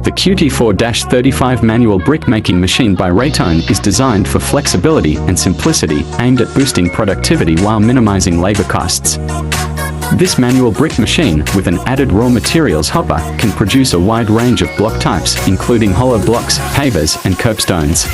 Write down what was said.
The QT4-35 manual brick-making machine by Raytone is designed for flexibility and simplicity, aimed at boosting productivity while minimizing labor costs. This manual brick machine, with an added raw materials hopper, can produce a wide range of block types, including hollow blocks, pavers, and curbstones.